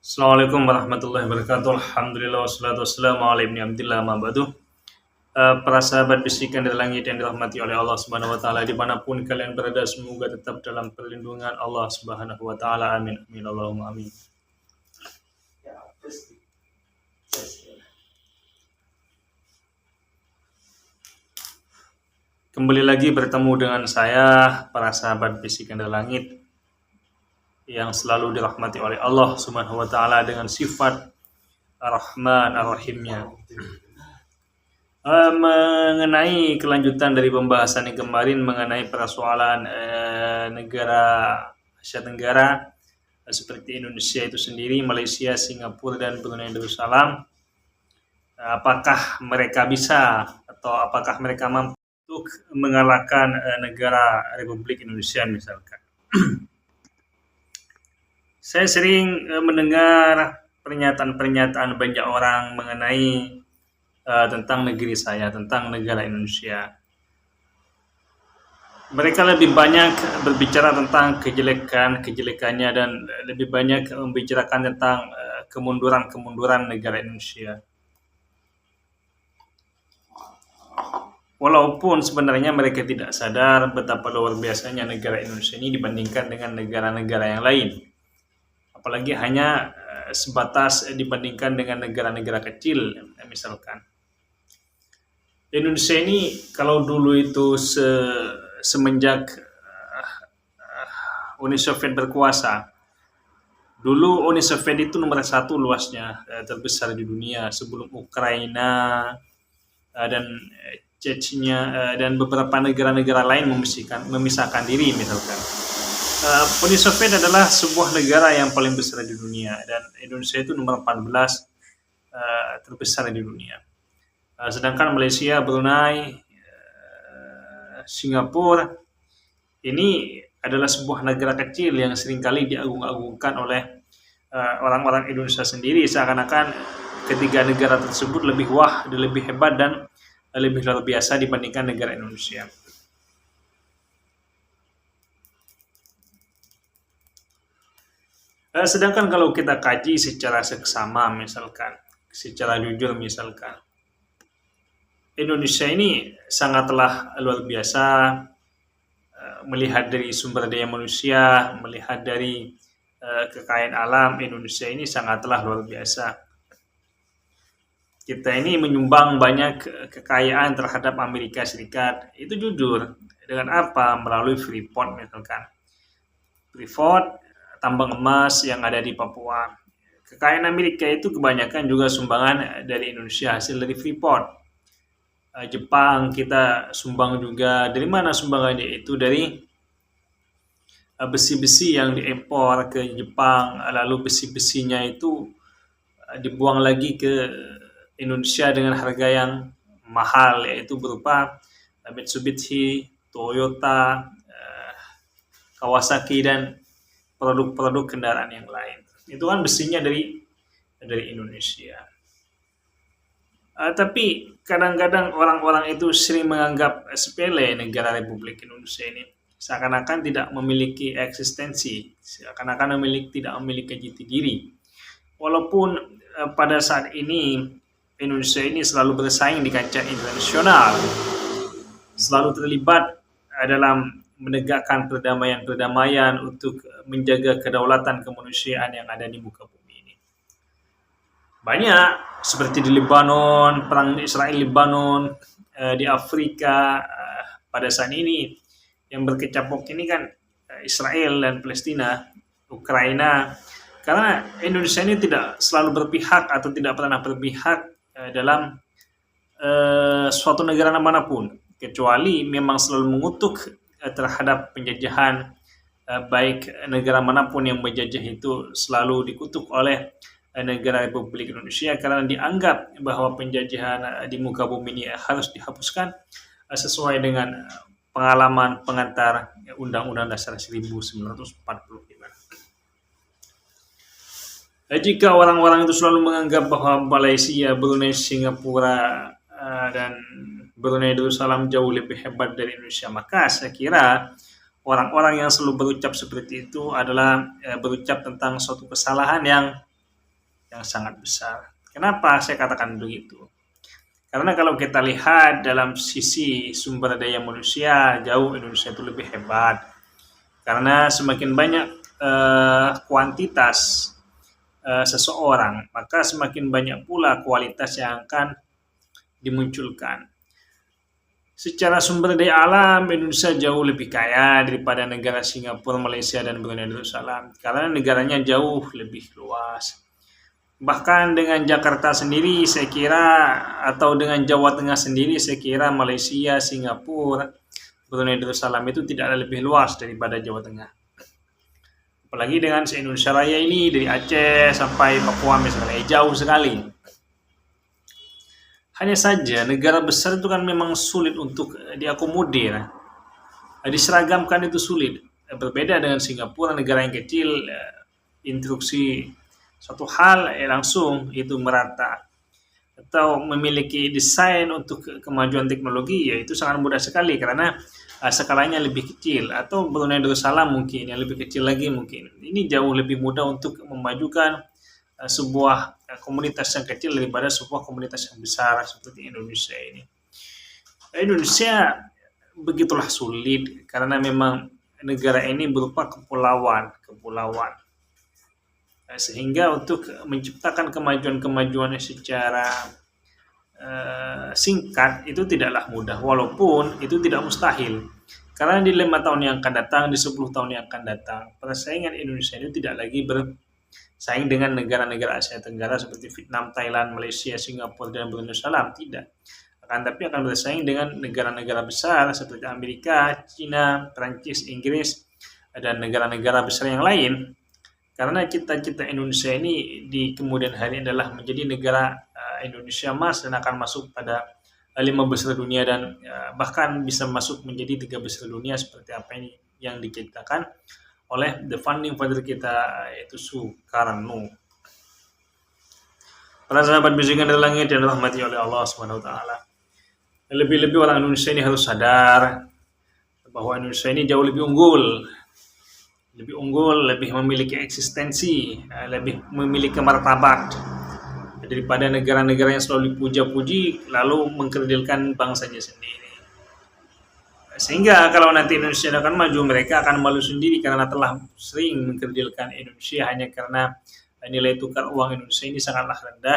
Assalamualaikum warahmatullahi wabarakatuh. Alhamdulillah wassalatu wassalamu ala ibni abdillah ma ba'du. Para sahabat bisikan dari langit yang dirahmati oleh Allah Subhanahu wa taala dimanapun kalian berada, semoga tetap dalam perlindungan Allah Subhanahu wa taala. Amin. Amin Allahumma amin. Kembali lagi bertemu dengan saya, para sahabat bisikan dari langit yang selalu dirahmati oleh Allah Subhanahu wa taala dengan sifat Ar-Rahman Ar-Rahimnya. Mengenai kelanjutan dari pembahasan yang kemarin mengenai persoalan negara Asia Tenggara seperti Indonesia itu sendiri, Malaysia, Singapura, dan Brunei Darussalam, apakah mereka bisa atau apakah mereka mampu untuk mengalahkan negara Republik Indonesia misalkan. Saya sering mendengar pernyataan-pernyataan banyak orang mengenai tentang negeri saya, tentang negara Indonesia. Mereka lebih banyak berbicara tentang kejelekannya dan lebih banyak membicarakan tentang kemunduran negara Indonesia. Walaupun sebenarnya mereka tidak sadar betapa luar biasanya negara Indonesia ini dibandingkan dengan negara-negara yang lain. Apalagi hanya sebatas dibandingkan dengan negara-negara kecil misalkan. Indonesia ini kalau dulu itu semenjak Uni Soviet berkuasa, dulu Uni Soviet itu nomor satu luasnya, terbesar di dunia sebelum Ukraina dan Chechnya dan beberapa negara-negara lain memisahkan diri misalkan. Uni Soviet adalah sebuah negara yang paling besar di dunia dan Indonesia itu nomor 14 terbesar di dunia. Sedangkan Malaysia, Brunei, Singapura ini adalah sebuah negara kecil yang seringkali diagung-agungkan oleh orang-orang Indonesia sendiri, seakan-akan ketiga negara tersebut lebih wah, lebih hebat dan lebih luar biasa dibandingkan negara Indonesia. Sedangkan kalau kita kaji secara seksama misalkan, secara jujur misalkan, Indonesia ini sangatlah luar biasa melihat dari sumber daya manusia, melihat dari kekayaan alam. Indonesia ini sangatlah luar biasa. Kita ini menyumbang banyak kekayaan terhadap Amerika Serikat. Itu jujur. Dengan apa? Melalui Freeport misalkan. Freeport, tambang emas yang ada di Papua. Kekayaan Amerika itu kebanyakan juga sumbangan dari Indonesia, hasil dari Freeport. Jepang kita sumbang juga. Dari mana sumbangannya? Itu dari besi-besi yang diimpor ke Jepang, lalu besi-besinya itu dibuang lagi ke Indonesia dengan harga yang mahal, yaitu berupa Mitsubishi, Toyota, Kawasaki, dan produk-produk kendaraan yang lain. Itu kan besinya dari Indonesia. Tapi kadang-kadang orang-orang itu sering menganggap sepele negara Republik Indonesia ini, seakan-akan tidak memiliki eksistensi, seakan-akan tidak memiliki jati diri. Walaupun pada saat ini Indonesia ini selalu bersaing di kancah internasional, selalu terlibat dalam menegakkan perdamaian untuk menjaga kedaulatan kemanusiaan yang ada di muka bumi. Banyak, seperti di Lebanon, perang Israel-Lebanon, di Afrika, pada saat ini yang berkecamuk ini kan Israel dan Palestina, Ukraina, karena Indonesia ini tidak selalu berpihak atau tidak pernah berpihak dalam suatu negara manapun, kecuali memang selalu mengutuk terhadap penjajahan, baik negara manapun yang menjajah itu selalu dikutuk oleh negara Republik Indonesia karena dianggap bahwa penjajahan di muka bumi ini harus dihapuskan sesuai dengan pengalaman pengantar Undang-Undang Dasar 1945. Jika orang-orang itu selalu menganggap bahwa Malaysia, Brunei, Singapura, dan Brunei Darussalam jauh lebih hebat dari Indonesia, maka saya kira orang-orang yang selalu berucap seperti itu adalah berucap tentang suatu kesalahan yang yang sangat besar. Kenapa saya katakan begitu? Karena kalau kita lihat dalam sisi sumber daya manusia, jauh Indonesia itu lebih hebat. Karena semakin banyak kuantitas seseorang, maka semakin banyak pula kualitas yang akan dimunculkan. Secara sumber daya alam, Indonesia jauh lebih kaya daripada negara Singapura, Malaysia, dan Brunei Darussalam. Karena negaranya jauh lebih luas. Bahkan dengan Jakarta sendiri, saya kira, atau dengan Jawa Tengah sendiri, saya kira Malaysia, Singapura, Brunei Darussalam itu tidaklah lebih luas daripada Jawa Tengah. Apalagi dengan se-Indonesia Raya ini, dari Aceh sampai Papua misalnya, jauh sekali. Hanya saja negara besar itu kan memang sulit untuk diakomodir. Diseragamkan itu sulit. Berbeda dengan Singapura, negara yang kecil, instruksi suatu hal langsung itu merata. Atau memiliki desain untuk kemajuan teknologi, ya itu sangat mudah sekali karena skalanya lebih kecil. Atau Brunei Darussalam mungkin yang lebih kecil lagi mungkin. Ini jauh lebih mudah untuk memajukan sebuah komunitas yang kecil daripada sebuah komunitas yang besar seperti Indonesia ini. Indonesia begitulah sulit karena memang negara ini berupa kepulauan. Sehingga untuk menciptakan kemajuan-kemajuan secara singkat itu tidaklah mudah, walaupun itu tidak mustahil. Karena di 5 tahun yang akan datang, di 10 tahun yang akan datang, persaingan Indonesia itu tidak lagi bersaing dengan negara-negara Asia Tenggara seperti Vietnam, Thailand, Malaysia, Singapura, dan Brunei Darussalam, tidak. Tapi akan bersaing dengan negara-negara besar seperti Amerika, China, Prancis, Inggris, dan negara-negara besar yang lain. Karena cita-cita Indonesia ini di kemudian hari adalah menjadi negara Indonesia emas dan akan masuk pada 5 besar dunia dan bahkan bisa masuk menjadi 3 besar dunia seperti apa ini yang diciptakan oleh the founding father kita, yaitu Soekarno. Para sahabat bizikan dari langit yang dirahmati oleh Allah Subhanahu wa taala. Lebih-lebih orang Indonesia ini harus sadar bahwa Indonesia ini jauh lebih unggul, lebih memiliki eksistensi, lebih memiliki martabat daripada negara-negara yang selalu dipuja-puji lalu mengkerdilkan bangsanya sendiri. Sehingga kalau nanti Indonesia akan maju, mereka akan malu sendiri karena telah sering mengkerdilkan Indonesia hanya karena nilai tukar uang Indonesia ini sangatlah rendah.